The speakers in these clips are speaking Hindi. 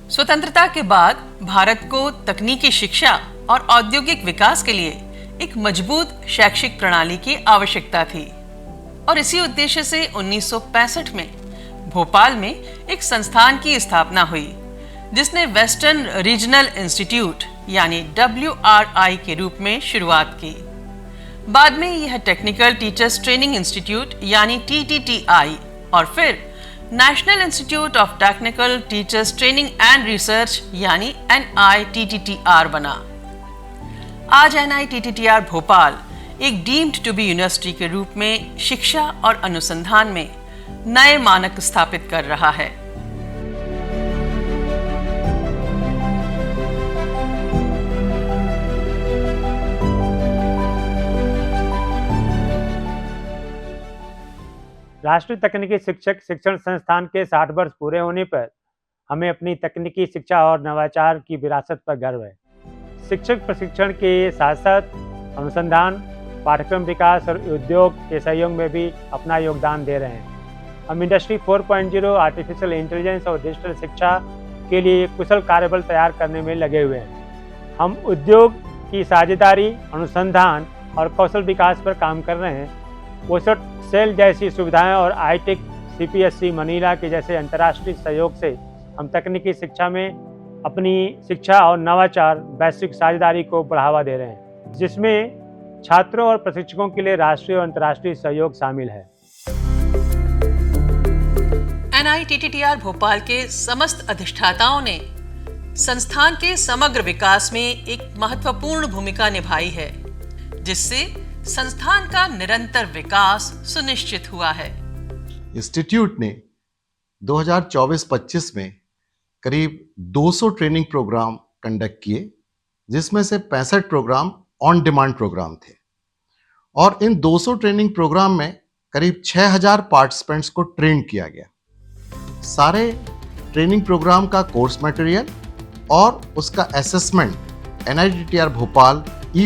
स्वतंत्रता के बाद भारत को तकनीकी शिक्षा और औद्योगिक विकास के लिए एक मजबूत शैक्षिक प्रणाली की आवश्यकता थी और इसी उद्देश्य से 1965 में भोपाल में एक संस्थान की स्थापना हुई जिसने वेस्टर्न रीजनल इंस्टीट्यूट यानी WRI के रूप में शुरुआत की। बाद में यह टेक्निकल टीचर्स ट्रेनिंग इंस्टीट्यूट यानी TTTI और फिर national institute of technical teachers training and research यानी NITTTR बना। आज NITTTR भोपाल एक डीम्ड टू बी यूनिवर्सिटी के रूप में शिक्षा और अनुसंधान में नए मानक स्थापित कर रहा है। राष्ट्रीय तकनीकी शिक्षक शिक्षण संस्थान के 60 वर्ष पूरे होने पर हमें अपनी तकनीकी शिक्षा और नवाचार की विरासत पर गर्व है। शिक्षक प्रशिक्षण के साथ साथ अनुसंधान, पाठ्यक्रम विकास और उद्योग के सहयोग में भी अपना योगदान दे रहे हैं। हम इंडस्ट्री 4.0, आर्टिफिशियल इंटेलिजेंस और डिजिटल शिक्षा के लिए कुशल कार्यबल तैयार करने में लगे हुए हैं। हम उद्योग की साझेदारी, अनुसंधान और कौशल विकास पर काम कर रहे हैं। ओसट सेल जैसी सुविधाएं और ITEC CPSC मनीला के जैसे अंतर्राष्ट्रीय सहयोग से हम तकनीकी शिक्षा में अपनी शिक्षा और नवाचार वैश्विक साझेदारी को बढ़ावा दे रहे हैं, जिसमें छात्रों और प्रशिक्षकों के लिए राष्ट्रीय और अंतर्राष्ट्रीय सहयोग शामिल है। NITTTR भोपाल के समस्त अधिष्ठाताओं ने संस्थान के समग्र विकास में एक महत्वपूर्ण भूमिका निभाई है, जिससे संस्थान का निरंतर विकास सुनिश्चित हुआ है। इंस्टीट्यूट ने 2024-25 में करीब 200 ट्रेनिंग प्रोग्राम कंडक्ट किए, जिसमें से 65 प्रोग्राम ऑन डिमांड प्रोग्राम थे और इन 200 ट्रेनिंग प्रोग्राम में करीब 6000 पार्टिसिपेंट्स को ट्रेन किया गया। सारे ट्रेनिंग प्रोग्राम का कोर्स मटेरियल और उसका असेसमेंट NITTR भोपाल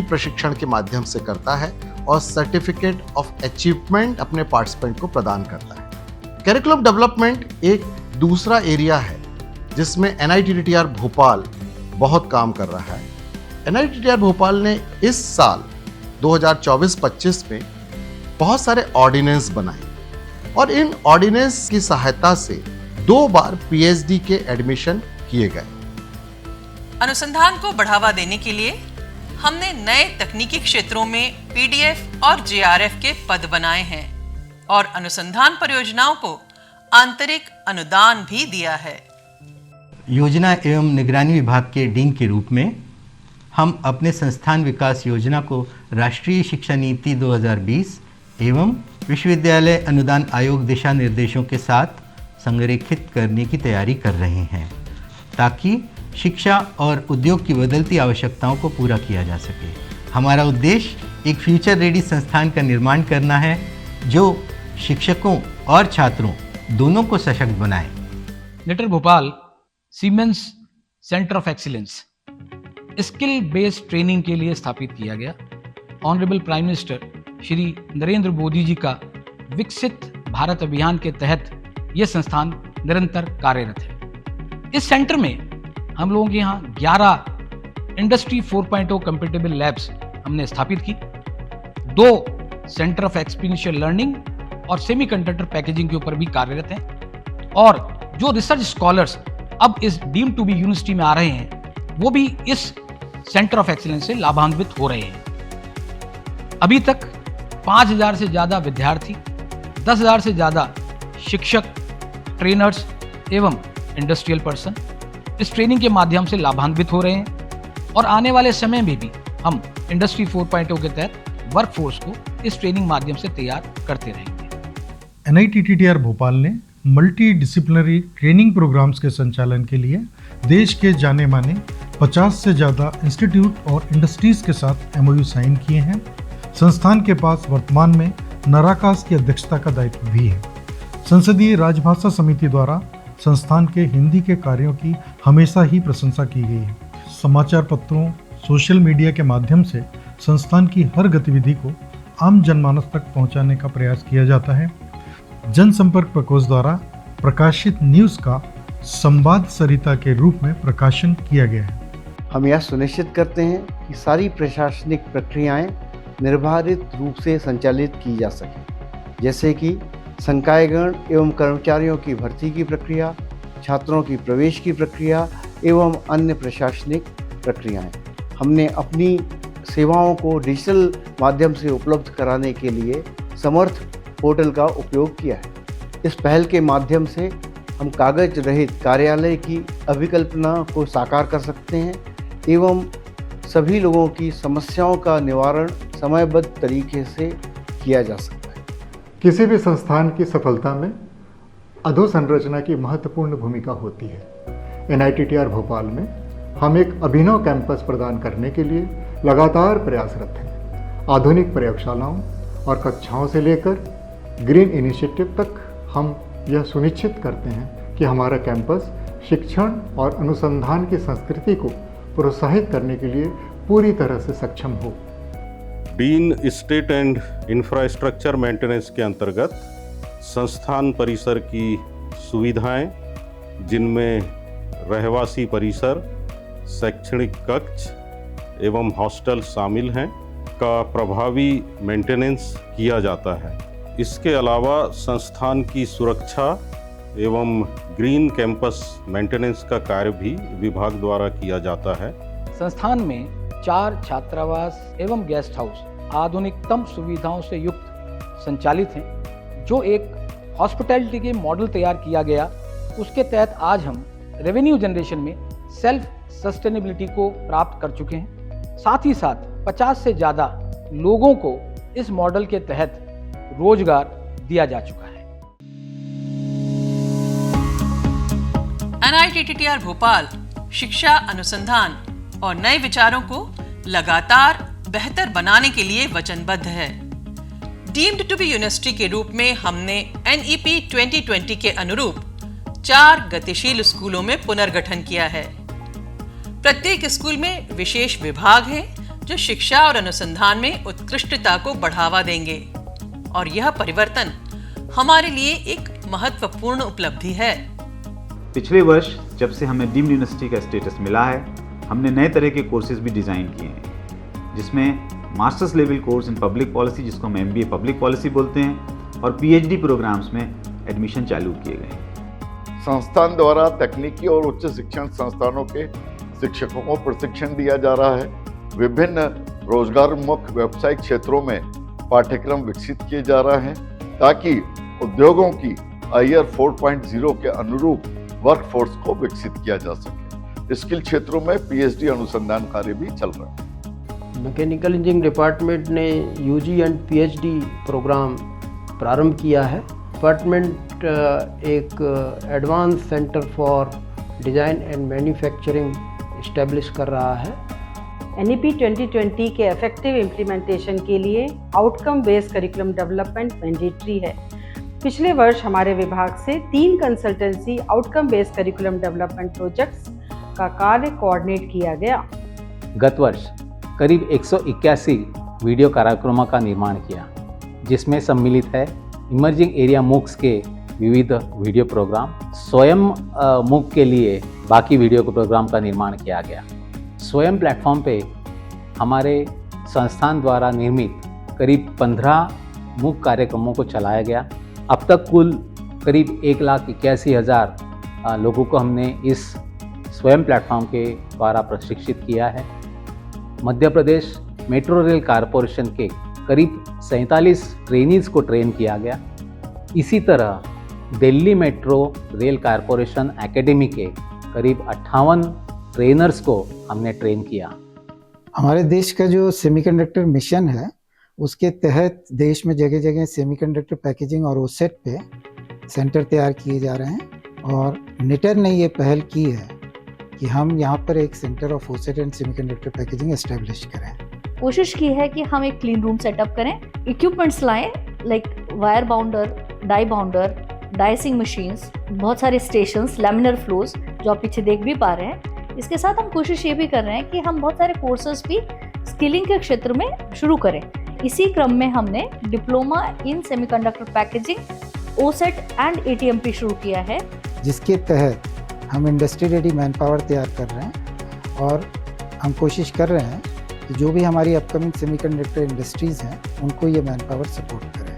प्रशिक्षण के माध्यम से करता है और सर्टिफिकेट ऑफ अचीवमेंट अपने पार्टिसिपेंट को प्रदान करता है। करिकुलम डेवलपमेंट एक दूसरा एरिया है जिसमें NITTR भोपाल बहुत काम कर रहा है। NITTR भोपाल ने इस साल 2024-25 में बहुत सारे ऑर्डिनेंस बनाए और इन ऑर्डिनेंस की सहायता से 2 बार PhD के एडमिशन किए गए। अनुसंधान को बढ़ावा देने के लिए हमने नए तकनीकी क्षेत्रों में PDF और JRF के पद बनाए हैं और अनुसंधान परियोजनाओं को आंतरिक अनुदान भी दिया है। योजना एवं निगरानी विभाग के डीन के रूप में हम अपने संस्थान विकास योजना को राष्ट्रीय शिक्षा नीति 2020 एवं विश्वविद्यालय अनुदान आयोग दिशा निर्देशों के साथ संरेखित करने की तैयारी कर रहे हैं, ताकि शिक्षा और उद्योग की बदलती आवश्यकताओं को पूरा किया जा सके। हमारा उद्देश्य एक फ्यूचर रेडी संस्थान का निर्माण करना है जो शिक्षकों और छात्रों दोनों को सशक्त बनाए। NITTTR Bhopal Siemens centre of excellence skill based training के लिए स्थापित किया गया। Honourable prime minister Shri Narendra Modi ji का विकसित भारत अभियान के तहत यह संस्थान निरंतर कार्यरत है। इस सेंटर में हम लोगों के यहाँ 11 इंडस्ट्री 4.0 कंपेटेबल लैब्स हमने स्थापित की, 2 सेंटर ऑफ एक्सपीरियंशियल लर्निंग और सेमीकंडक्टर पैकेजिंग के ऊपर भी कार्यरत हैं और जो रिसर्च स्कॉलर्स अब इस डीम्ड टू बी यूनिवर्सिटी में आ रहे हैं वो भी इस सेंटर ऑफ एक्सीलेंस से लाभान्वित हो रहे हैं। अभी तक 5000 से ज़्यादा विद्यार्थी, 10,000 से ज़्यादा शिक्षक, ट्रेनर्स एवं इंडस्ट्रियल पर्सन इस ट्रेनिंग के माध्यम से लाभान्वित हो रहे हैं और आने वाले समय में भी हम इंडस्ट्री 4.0 के तहत वर्कफोर्स को इस ट्रेनिंग माध्यम से तैयार करते रहेंगे। NITTR भोपाल ने मल्टी डिसिप्लिनरी ट्रेनिंग प्रोग्राम्स के संचालन के लिए देश के जाने माने 50 से ज़्यादा इंस्टीट्यूट और इंडस्ट्रीज के साथ MOU साइन किए हैं। संस्थान के पास वर्तमान में नाराकास की अध्यक्षता का दायित्व भी है। संसदीय राजभाषा समिति द्वारा संस्थान के हिंदी के कार्यों की हमेशा ही प्रशंसा की गई है। समाचार पत्रों, सोशल मीडिया के माध्यम से संस्थान की हर गतिविधि को आम जनमानस तक पहुंचाने का प्रयास किया जाता है। जनसंपर्क प्रकोष्ठ द्वारा प्रकाशित न्यूज़ का संवाद सरिता के रूप में प्रकाशन किया गया है। हम यह सुनिश्चित करते हैं कि सारी प्रशासनिक प्रक्रियाएं निर्बाधित रूप से संचालित की जा सकें, जैसे कि संकायगण एवं कर्मचारियों की भर्ती की प्रक्रिया, छात्रों की प्रवेश की प्रक्रिया एवं अन्य प्रशासनिक प्रक्रियाएं। हमने अपनी सेवाओं को डिजिटल माध्यम से उपलब्ध कराने के लिए समर्थ पोर्टल का उपयोग किया है। इस पहल के माध्यम से हम कागज रहित कार्यालय की अभिकल्पना को साकार कर सकते हैं एवं सभी लोगों की समस्याओं का निवारण समयबद्ध तरीके से किया जा सकता है। किसी भी संस्थान की सफलता में अधोसंरचना की महत्वपूर्ण भूमिका होती है। NITTR भोपाल में हम एक अभिनव कैंपस प्रदान करने के लिए लगातार प्रयासरत हैं। आधुनिक प्रयोगशालाओं और कक्षाओं से लेकर ग्रीन इनिशिएटिव तक हम यह सुनिश्चित करते हैं कि हमारा कैंपस शिक्षण और अनुसंधान की संस्कृति को प्रोत्साहित करने के लिए पूरी तरह से सक्षम हो। Dean state and infrastructure maintenance के अंतर्गत संस्थान परिसर की सुविधाएं, जिनमें रहवासी परिसर, शैक्षणिक कक्ष एवं हॉस्टल शामिल हैं, का प्रभावी मेंटेनेंस किया जाता है। इसके अलावा संस्थान की सुरक्षा एवं ग्रीन कैंपस मेंटेनेंस का कार्य भी विभाग द्वारा किया जाता है। संस्थान में 4 छात्रावास एवं गेस्ट हाउस आधुनिकतम सुविधाओं से युक्त संचालित हैं। जो एक हॉस्पिटैलिटी के मॉडल तैयार किया गया, उसके तहत आज हम रेवेन्यू जनरेशन में सेल्फ सस्टेनेबिलिटी को प्राप्त कर चुके हैं। साथ ही साथ 50 से ज़्यादा लोगों को इस मॉडल के तहत रोजगार दिया जा चुका है। NITTR भोपाल शिक्षा, अनुसंधान और नए विचारों को लगातार बेहतर बनाने के लिए वचनबद्ध है। डीम्ड टू बी यूनिवर्सिटी के रूप में हमने NEP 2020 के अनुरूप 4 गतिशील स्कूलों में पुनर्गठन किया है। प्रत्येक स्कूल में विशेष विभाग हैं जो शिक्षा और अनुसंधान में उत्कृष्टता को बढ़ावा देंगे, और यह परिवर्तन हमारे लिए एक महत्वपूर्ण उपलब्धि है। पिछले वर्ष जब से हमें डीम्ड यूनिवर्सिटी का स्टेटस मिला है, हमने नए तरह के कोर्सेज भी डिज़ाइन किए हैं, जिसमें masters level course in public policy, जिसको हम MBA पब्लिक पॉलिसी बोलते हैं, और PhD प्रोग्राम्स में एडमिशन चालू किए गए हैं। संस्थान द्वारा तकनीकी और उच्च शिक्षण संस्थानों के शिक्षकों को प्रशिक्षण दिया जा रहा है। विभिन्न रोजगारोन्मुख व्यावसायिक क्षेत्रों में पाठ्यक्रम विकसित किए जा रहे हैं, ताकि उद्योगों की IR 4.0 के अनुरूप वर्कफोर्स को विकसित किया जा सके। स्किल क्षेत्रों में PhD अनुसंधान कार्य भी चल रहा है। मैकेनिकल इंजीनियरिंग डिपार्टमेंट ने UG एंड PhD प्रोग्राम प्रारंभ किया है। डिपार्टमेंट एक advance centre for design and manufacturing establish कर रहा है। NEP 2020 के इफेक्टिव इम्प्लीमेंटेशन के लिए outcome based curriculum development mandatory है। पिछले वर्ष हमारे विभाग से 3 consultancy outcome based curriculum development projects का कार्य कोऑर्डिनेट किया गया। गत वर्ष करीब 181 वीडियो कार्यक्रमों का निर्माण किया, जिसमें सम्मिलित है इमर्जिंग एरिया मूक्स के विविध वीडियो प्रोग्राम। स्वयं मूक के लिए बाकी वीडियो प्रोग्राम का निर्माण किया गया। स्वयं प्लेटफॉर्म पे हमारे संस्थान द्वारा निर्मित करीब 15 मूक कार्यक्रमों को चलाया गया। अब तक कुल करीब 1,81,000 लोगों को हमने इस स्वयं प्लेटफॉर्म के द्वारा प्रशिक्षित किया है। Madhya Pradesh metro rail corporation के करीब 47 ट्रेनीज़ को ट्रेन किया गया। इसी तरह Delhi metro rail corporation academy के करीब 58 ट्रेनर्स को हमने ट्रेन किया। हमारे देश का जो सेमीकंडक्टर मिशन है, उसके तहत देश में जगह जगह सेमीकंडक्टर पैकेजिंग और ओसेट पे सेंटर तैयार किए जा रहे हैं, और निटर ने ये पहल की है कि हम यहाँ पर एक centre of OSAT and semiconductor packaging establish करें। कोशिश की है कि हम एक क्लीन रूम सेटअप करें, इक्विपमेंट्स लाएं, लाइक वायर बाउंडर, डाइसिंग मशीन्स, बहुत सारे स्टेशंस, लैमिनर फ्लोज जो आप पीछे देख भी पा रहे हैं, इसके साथ हम कोशिश ये भी कर रहे हैं कि हम बहुत सारे कोर्सेज भी स्किलिंग के क्षेत्र में शुरू करें। इसी क्रम में हमने diploma in semiconductor packaging OSAT and ATMP शुरू किया है, जिसके तहत हम इंडस्ट्री रेडी मैन पावर तैयार कर रहे हैं और हम कोशिश कर रहे हैं कि जो भी हमारी अपकमिंग सेमीकंडक्टर इंडस्ट्रीज़ हैं उनको ये मैन पावर सपोर्ट करें।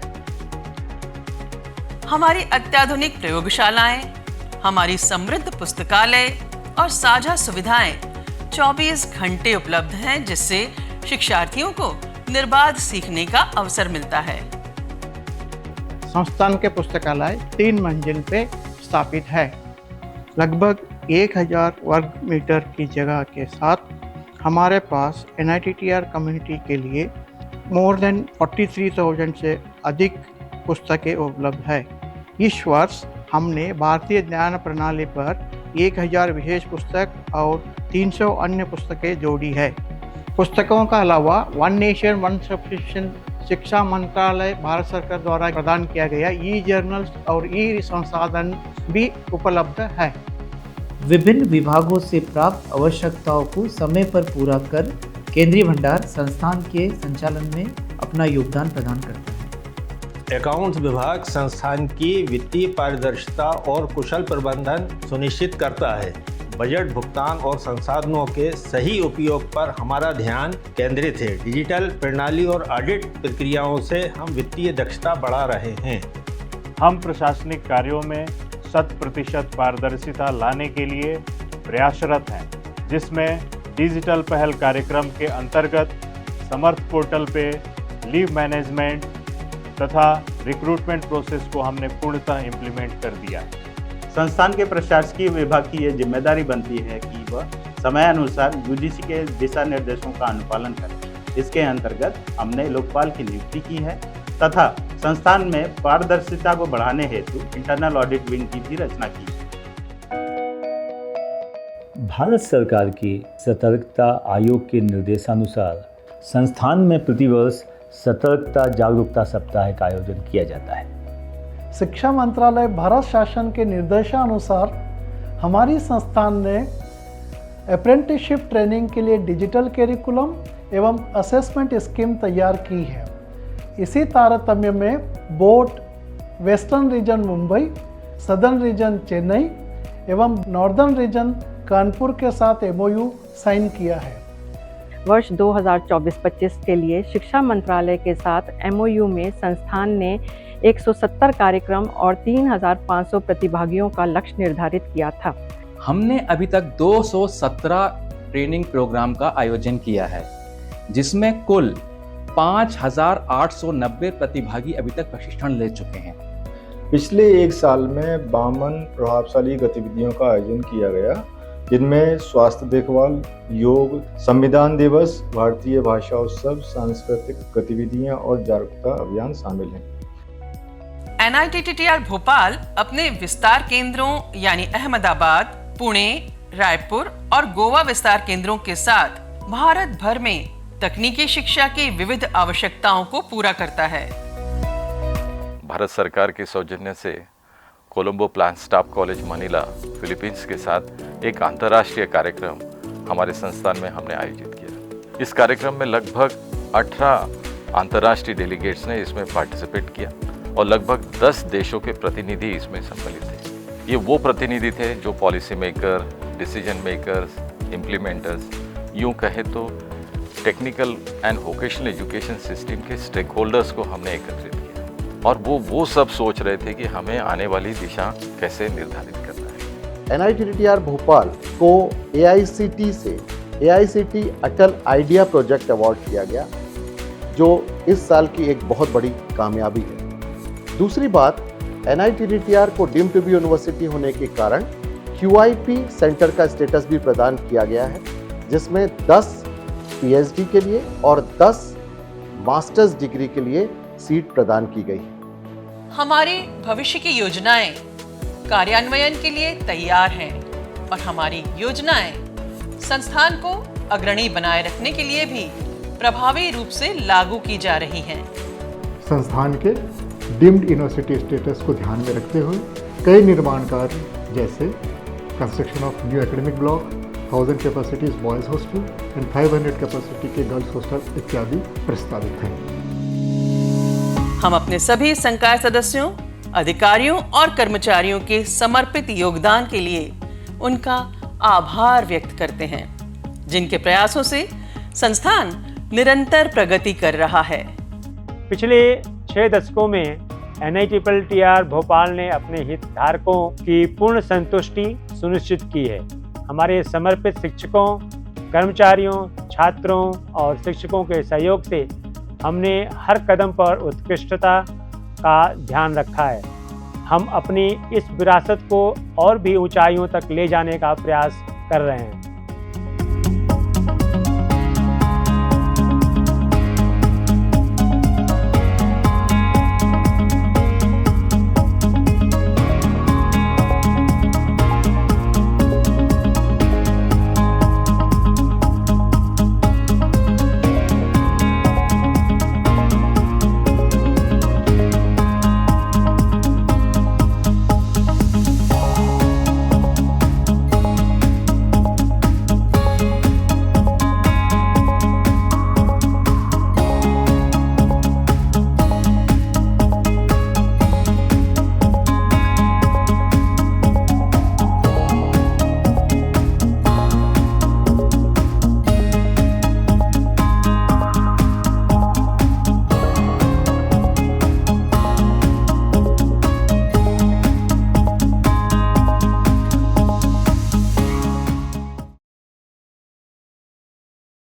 हमारी अत्याधुनिक प्रयोगशालाएं, हमारी समृद्ध पुस्तकालय और साझा सुविधाएं 24 घंटे उपलब्ध हैं, जिससे शिक्षार्थियों को निर्बाध सीखने का अवसर मिलता है। संस्थान के पुस्तकालय 3 मंजिल पे स्थापित है। लगभग 1000 वर्ग मीटर की जगह के साथ हमारे पास NITTR कम्युनिटी के लिए मोर देन 43,000 से अधिक पुस्तकें उपलब्ध है। इस वर्ष हमने भारतीय ज्ञान प्रणाली पर 1000 विशेष पुस्तक और 300 अन्य पुस्तकें जोड़ी है। पुस्तकों का अलावा वन नेशन वन सब्सक्रिप्शन शिक्षा मंत्रालय भारत सरकार द्वारा प्रदान किया गया ई-जर्नल्स और ई-संसाधन भी उपलब्ध है। विभिन्न विभागों से प्राप्त आवश्यकताओं को समय पर पूरा कर केंद्रीय भंडार संस्थान के संचालन में अपना योगदान प्रदान करता है। अकाउंट्स विभाग संस्थान की वित्तीय पारदर्शिता और कुशल प्रबंधन सुनिश्चित करता है। बजट भुगतान और संसाधनों के सही उपयोग पर हमारा ध्यान केंद्रित है। डिजिटल प्रणाली और ऑडिट प्रक्रियाओं से हम वित्तीय दक्षता बढ़ा रहे हैं। हम प्रशासनिक कार्यों में 100% पारदर्शिता लाने के लिए प्रयासरत हैं, जिसमें डिजिटल पहल कार्यक्रम के अंतर्गत समर्थ पोर्टल पे लीव मैनेजमेंट तथा रिक्रूटमेंट प्रोसेस को हमने पूर्णतः इम्प्लीमेंट कर दिया है। संस्थान के प्रशासकीय विभाग की यह जिम्मेदारी बनती है कि वह समयानुसार UGC के दिशा निर्देशों का अनुपालन करे। इसके अंतर्गत हमने लोकपाल की नियुक्ति की है तथा संस्थान में पारदर्शिता को बढ़ाने हेतु इंटरनल ऑडिट विंग की भी रचना की है। भारत सरकार के सतर्कता आयोग के निर्देशानुसार संस्थान में प्रतिवर्ष सतर्कता जागरूकता सप्ताह का आयोजन किया जाता है। शिक्षा मंत्रालय भारत शासन के निर्देशानुसार हमारी संस्थान ने अप्रेंटिसशिप ट्रेनिंग के लिए डिजिटल कैरिकुलम एवं असेसमेंट स्कीम तैयार की है। इसी तारतम्य में board western region Mumbai, southern reason Chennai एवं नॉर्दर्न रीजन कानपुर के साथ MOU साइन किया है। वर्ष 2024-25 के लिए शिक्षा मंत्रालय के साथ MOU में संस्थान ने 170 कार्यक्रम और 3,500 प्रतिभागियों का लक्ष्य निर्धारित किया था। हमने अभी तक 217 ट्रेनिंग प्रोग्राम का आयोजन किया है, जिसमें कुल 5,890 प्रतिभागी अभी तक प्रशिक्षण ले चुके हैं। पिछले एक साल में 52 प्रभावशाली गतिविधियों का आयोजन किया गया, जिनमें स्वास्थ्य देखभाल, योग, संविधान दिवस, भारतीय भाषा उत्सव, सांस्कृतिक गतिविधियां और जागरूकता अभियान शामिल हैं। NITTR भोपाल अपने विस्तार केंद्रों यानी अहमदाबाद, पुणे, रायपुर और गोवा विस्तार केंद्रों के साथ भारत भर में तकनीकी शिक्षा की विविध आवश्यकताओं को पूरा करता है। भारत सरकार के सौजन्य से Colombo plan staff college Manila Philippines के साथ एक अंतर्राष्ट्रीय कार्यक्रम हमारे संस्थान में हमने आयोजित किया। इस कार्यक्रम में लगभग 18 अंतर्राष्ट्रीय डेलीगेट्स ने इसमें पार्टिसिपेट किया और लगभग 10 देशों के प्रतिनिधि इसमें सम्मिलित थे। ये वो प्रतिनिधि थे जो policy maker, decision makers, implementers, यूँ कहे तो technical and vocational education system के स्टेक होल्डर्स को हमने एकत्रित किया और वो सब सोच रहे थे कि हमें आने वाली दिशा कैसे निर्धारित करना है। NITTR भोपाल को AICT से AICT अटल आइडिया प्रोजेक्ट अवार्ड किया गया, जो इस साल की एक बहुत बड़ी कामयाबी है। दूसरी बात, NITTR को डीम्ड टू बी यूनिवर्सिटी होने के कारण QIP सेंटर का स्टेटस भी प्रदान किया गया है, जिसमें 10 PhD के लिए और 10 मास्टर्स डिग्री के लिए सीट प्रदान की गई। हमारी भविष्य की योजनाएं कार्यान्वयन के लिए तैयार हैं और हमारी योजनाएं संस्थान को अग्रणी बनाए रखने के लिए भी प्रभावी रूप से लागू की जा रही हैं। संस्थान के डीम्ड यूनिवर्सिटी स्टेटस को ध्यान में रखते हुए कई निर्माण कार्य जैसे construction of new academic block, 1000 capacities boys hostel and 500 capacity के गर्ल्स हॉस्टल इत्यादि प्रस्तावित हैं। हम अपने सभी संकाय सदस्यों, अधिकारियों और कर्मचारियों के समर्पित योगदान के लिए उनका आभार व्यक्त करते हैं, जिनके प्रयासों से संस्थान निरंतर प्रगति कर रहा है। पिछले 6 दशकों में NITTR भोपाल ने अपने हितधारकों की पूर्ण संतुष्टि सुनिश्चित की है। हमारे समर्पित शिक्षकों, कर्मचारियों, छात्रों और शिक्षकों के सहयोग से हमने हर कदम पर उत्कृष्टता का ध्यान रखा है। हम अपनी इस विरासत को और भी ऊंचाइयों तक ले जाने का प्रयास कर रहे हैं।